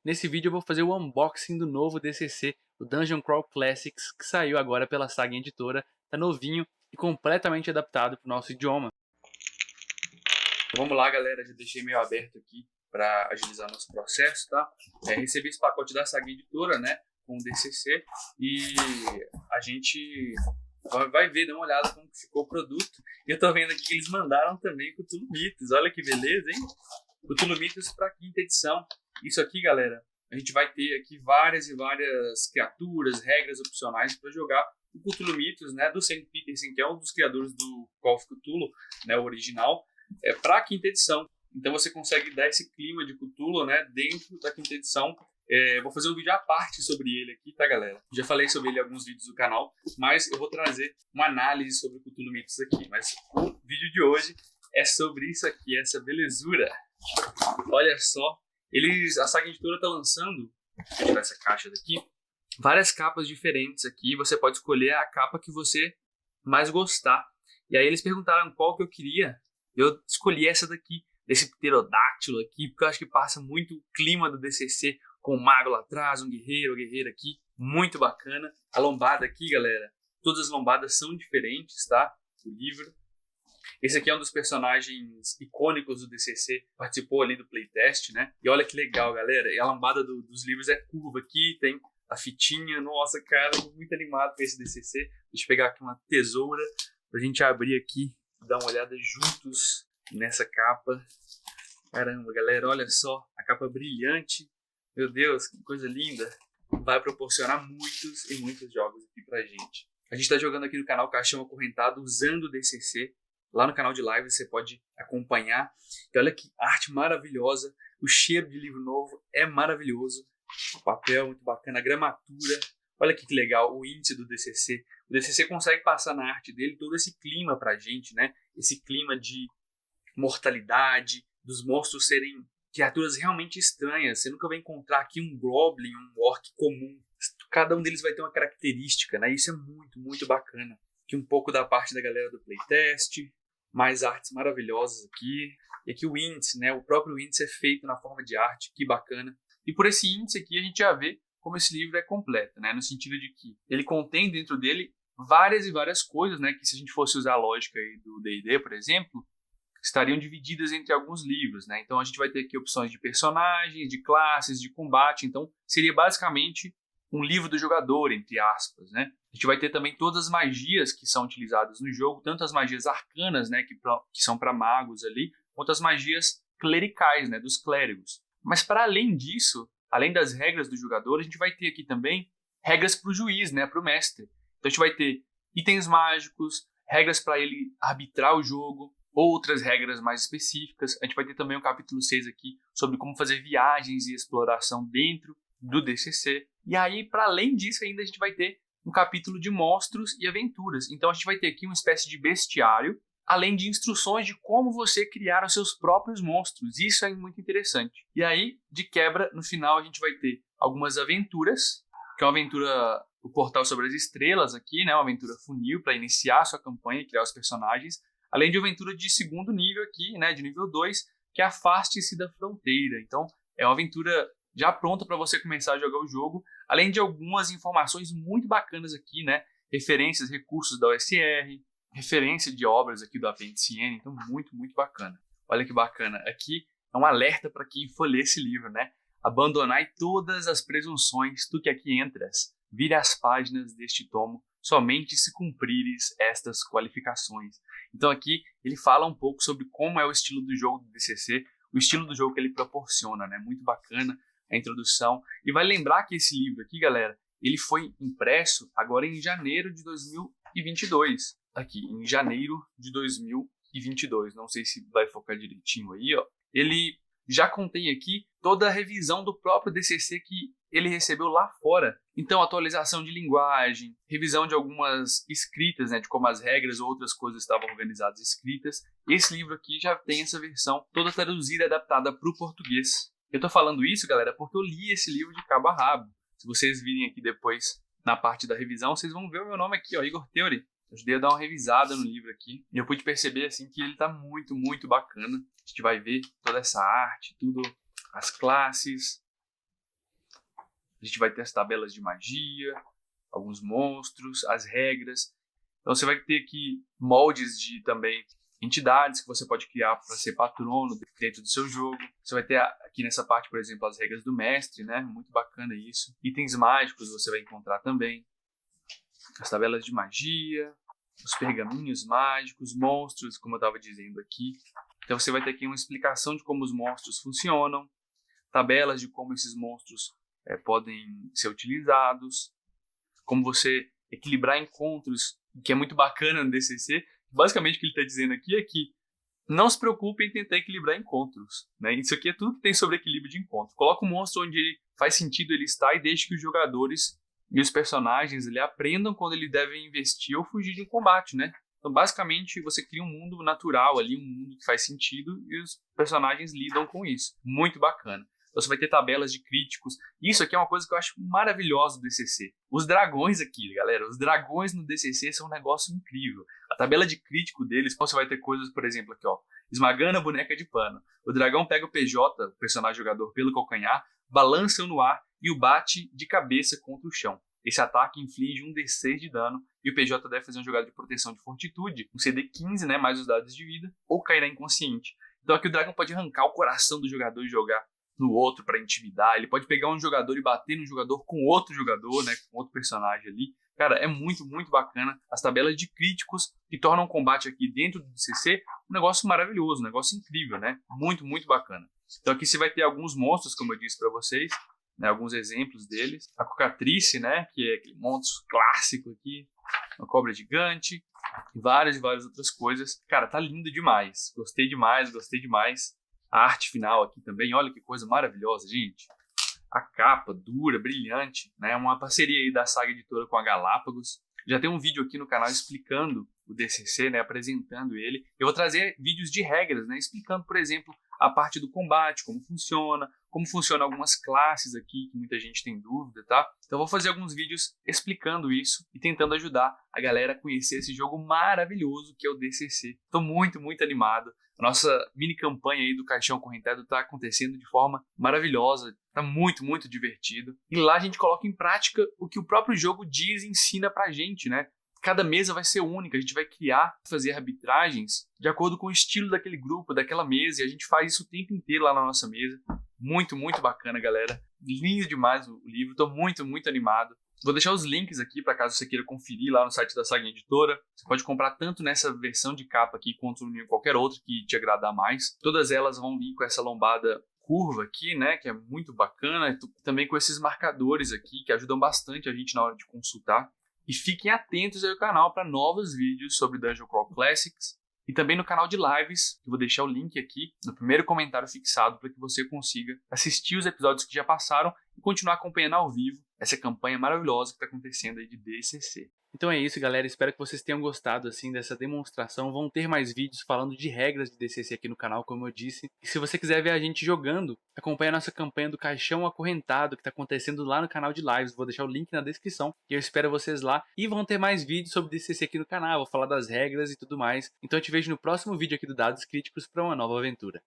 Nesse vídeo eu vou fazer o unboxing do novo DCC, o Dungeon Crawl Classics, que saiu agora pela Saga Editora, tá novinho e completamente adaptado para o nosso idioma. Vamos lá, galera, já deixei meio aberto aqui para agilizar nosso processo, tá? Recebi esse pacote da Saga Editora, né, com o DCC, e a gente vai ver, dar uma olhada como ficou o produto. E eu tô vendo aqui que eles mandaram também Cthulhu Mythos, olha que beleza, hein? Cthulhu Mythos para a 5ª edição. Isso aqui, galera, a gente vai ter aqui várias e várias criaturas, regras opcionais para jogar o Cthulhu Mythos, né, do Sandy Petersen, que é um dos criadores do Call of Cthulhu, né, o original, para a 5ª edição. Então você consegue dar esse clima de Cthulhu, né, dentro da 5ª edição. Vou fazer um vídeo à parte sobre ele aqui, tá, galera? Já falei sobre ele em alguns vídeos do canal, mas eu vou trazer uma análise sobre o Cthulhu Mythos aqui. Mas o vídeo de hoje é sobre isso aqui, essa belezura. Olha só, a Saga Editora tá lançando, deixa eu tirar essa caixa daqui, várias capas diferentes aqui. Você pode escolher a capa que você mais gostar. E aí eles perguntaram qual que eu queria. Eu escolhi essa daqui, desse pterodátilo aqui, porque eu acho que passa muito o clima do DCC, com um mago lá atrás, um guerreiro ou guerreira aqui, muito bacana. A lombada aqui, galera, todas as lombadas são diferentes, tá? Do livro. Esse aqui é um dos personagens icônicos do DCC, participou ali do playtest, né? E olha que legal, galera, e a lombada dos livros é curva aqui, tem a fitinha. Nossa, cara, tô muito animado com esse DCC. Deixa eu pegar aqui uma tesoura pra gente abrir aqui, dar uma olhada juntos nessa capa. Caramba, galera, olha só, a capa brilhante. Meu Deus, que coisa linda. Vai proporcionar muitos e muitos jogos aqui pra gente. A gente tá jogando aqui no canal Caixão Acorrentado usando o DCC. Lá no canal de live você pode acompanhar. E olha que arte maravilhosa. O cheiro de livro novo é maravilhoso. O papel muito bacana, a gramatura. Olha que legal o índice do DCC. O DCC consegue passar na arte dele todo esse clima pra gente, né? Esse clima de mortalidade, dos monstros serem criaturas realmente estranhas. Você nunca vai encontrar aqui um Goblin, um Orc comum. Cada um deles vai ter uma característica, né? Isso é muito, muito bacana. Aqui um pouco da parte da galera do playtest. Mais artes maravilhosas aqui. E aqui o índice, né? O próprio índice é feito na forma de arte. Que bacana. E por esse índice aqui a gente já vê como esse livro é completo, né? No sentido de que ele contém dentro dele várias e várias coisas, né? Que se a gente fosse usar a lógica aí do D&D, por exemplo, estariam divididas entre alguns livros, né? Então a gente vai ter aqui opções de personagens, de classes, de combate. Então seria basicamente um livro do jogador, entre aspas, né? A gente vai ter também todas as magias que são utilizadas no jogo, tanto as magias arcanas, né, que são para magos ali, quanto as magias clericais, né, dos clérigos. Mas para além disso, além das regras do jogador, a gente vai ter aqui também regras para o juiz, né, para o mestre. Então a gente vai ter itens mágicos, regras para ele arbitrar o jogo, outras regras mais específicas. A gente vai ter também o capítulo 6 aqui sobre como fazer viagens e exploração dentro do DCC. E aí, para além disso, ainda a gente vai ter um capítulo de monstros e aventuras. Então a gente vai ter aqui uma espécie de bestiário, além de instruções de como você criar os seus próprios monstros. Isso é muito interessante. E aí, de quebra, no final a gente vai ter algumas aventuras, que é uma aventura, o Portal sobre as Estrelas aqui, né? Uma aventura funil para iniciar a sua campanha e criar os personagens. Além de uma aventura de 2º nível aqui, né? De nível 2, que é Afaste-se da Fronteira. Então, é uma aventura já pronta para você começar a jogar o jogo, além de algumas informações muito bacanas aqui, né? Referências, recursos da OSR, referência de obras aqui do Apêndice N, então muito, muito bacana. Olha que bacana. Aqui é um alerta para quem for ler esse livro, né? Abandonai todas as presunções, tu que aqui entras, vire as páginas deste tomo, somente se cumprires estas qualificações. Então aqui ele fala um pouco sobre como é o estilo do jogo do DCC, o estilo do jogo que ele proporciona, né? Muito bacana a introdução. E vai lembrar que esse livro aqui, galera, ele foi impresso agora em janeiro de 2022. Aqui, em janeiro de 2022. Não sei se vai focar direitinho aí, ó. Ele já contém aqui toda a revisão do próprio DCC que ele recebeu lá fora. Então, atualização de linguagem, revisão de algumas escritas, né, de como as regras ou outras coisas estavam organizadas e escritas. Esse livro aqui já tem essa versão toda traduzida e adaptada para o português. Eu tô falando isso, galera, porque eu li esse livro de cabo a rabo. Se vocês virem aqui depois, na parte da revisão, vocês vão ver o meu nome aqui, ó, Igor Theory. Eu ajudei a dar uma revisada no livro aqui. E eu pude perceber, assim, que ele tá muito, muito bacana. A gente vai ver toda essa arte, tudo, as classes. A gente vai ter as tabelas de magia, alguns monstros, as regras. Então você vai ter aqui moldes de também entidades que você pode criar para ser patrono dentro do seu jogo. Você vai ter aqui nessa parte, por exemplo, as regras do mestre, né? Muito bacana isso. Itens mágicos você vai encontrar também. As tabelas de magia, os pergaminhos mágicos, monstros, como eu estava dizendo aqui. Então você vai ter aqui uma explicação de como os monstros funcionam, tabelas de como esses monstros podem ser utilizados, como você equilibrar encontros, que é muito bacana no DCC. Basicamente o que ele está dizendo aqui é que não se preocupe em tentar equilibrar encontros, né? Isso aqui é tudo que tem sobre equilíbrio de encontro. Coloca um monstro onde ele faz sentido ele estar e deixe que os jogadores e os personagens ele aprendam quando eles devem investir ou fugir de um combate, né? Então, basicamente, você cria um mundo natural ali, um mundo que faz sentido e os personagens lidam com isso. Muito bacana. Você vai ter tabelas de críticos. Isso aqui é uma coisa que eu acho maravilhosa do DCC. Os dragões aqui, galera, os dragões no DCC são um negócio incrível. A tabela de crítico deles, você vai ter coisas, por exemplo, aqui, ó, esmagando a boneca de pano. O dragão pega o PJ, o personagem jogador, pelo calcanhar, balança no ar e o bate de cabeça contra o chão. Esse ataque inflige um D6 de dano e o PJ deve fazer uma jogada de proteção de fortitude, um CD 15, né, mais os dados de vida, ou cairá inconsciente. Então aqui o dragão pode arrancar o coração do jogador e jogar no outro para intimidar. Ele pode pegar um jogador e bater no jogador com outro jogador, né, com outro personagem ali. Cara, é muito, muito bacana. As tabelas de críticos que tornam o combate aqui dentro do DCC um negócio maravilhoso, um negócio incrível, né? Muito, muito bacana. Então aqui você vai ter alguns monstros, como eu disse para vocês, né, alguns exemplos deles. A Cocatrice, né, que é aquele monstro clássico aqui. Uma cobra gigante. E várias outras coisas. Cara, tá lindo demais. Gostei demais, gostei demais. A arte final aqui também, olha que coisa maravilhosa, gente. A capa dura, brilhante, né? Uma parceria aí da Saga Editora com a Galápagos. Já tem um vídeo aqui no canal explicando o DCC, né? Apresentando ele. Eu vou trazer vídeos de regras, né? Explicando, por exemplo, a parte do combate, como funcionam algumas classes aqui, que muita gente tem dúvida, tá? Então eu vou fazer alguns vídeos explicando isso e tentando ajudar a galera a conhecer esse jogo maravilhoso que é o DCC. Estou muito, muito animado. A nossa mini campanha aí do Caixão Acorrentado está acontecendo de forma maravilhosa, está muito, muito divertido. E lá a gente coloca em prática o que o próprio jogo diz e ensina pra gente, né? Cada mesa vai ser única, a gente vai criar, fazer arbitragens de acordo com o estilo daquele grupo, daquela mesa, e a gente faz isso o tempo inteiro lá na nossa mesa. Muito, muito bacana, galera. Lindo demais o livro, estou muito, muito animado. Vou deixar os links aqui para caso você queira conferir lá no site da Saga Editora. Você pode comprar tanto nessa versão de capa aqui quanto em qualquer outra que te agradar mais. Todas elas vão vir com essa lombada curva aqui, né, que é muito bacana. Também com esses marcadores aqui que ajudam bastante a gente na hora de consultar. E fiquem atentos aí ao canal para novos vídeos sobre Dungeon Crawl Classics. E também no canal de lives, eu vou deixar o link aqui no primeiro comentário fixado para que você consiga assistir os episódios que já passaram e continuar acompanhando ao vivo essa campanha maravilhosa que está acontecendo aí de DCC. Então é isso, galera. Espero que vocês tenham gostado assim dessa demonstração. Vão ter mais vídeos falando de regras de DCC aqui no canal, como eu disse. E se você quiser ver a gente jogando, acompanhe a nossa campanha do Caixão Acorrentado, que está acontecendo lá no canal de lives. Vou deixar o link na descrição e eu espero vocês lá. E vão ter mais vídeos sobre DCC aqui no canal. Vou falar das regras e tudo mais. Então eu te vejo no próximo vídeo aqui do Dados Críticos para uma nova aventura.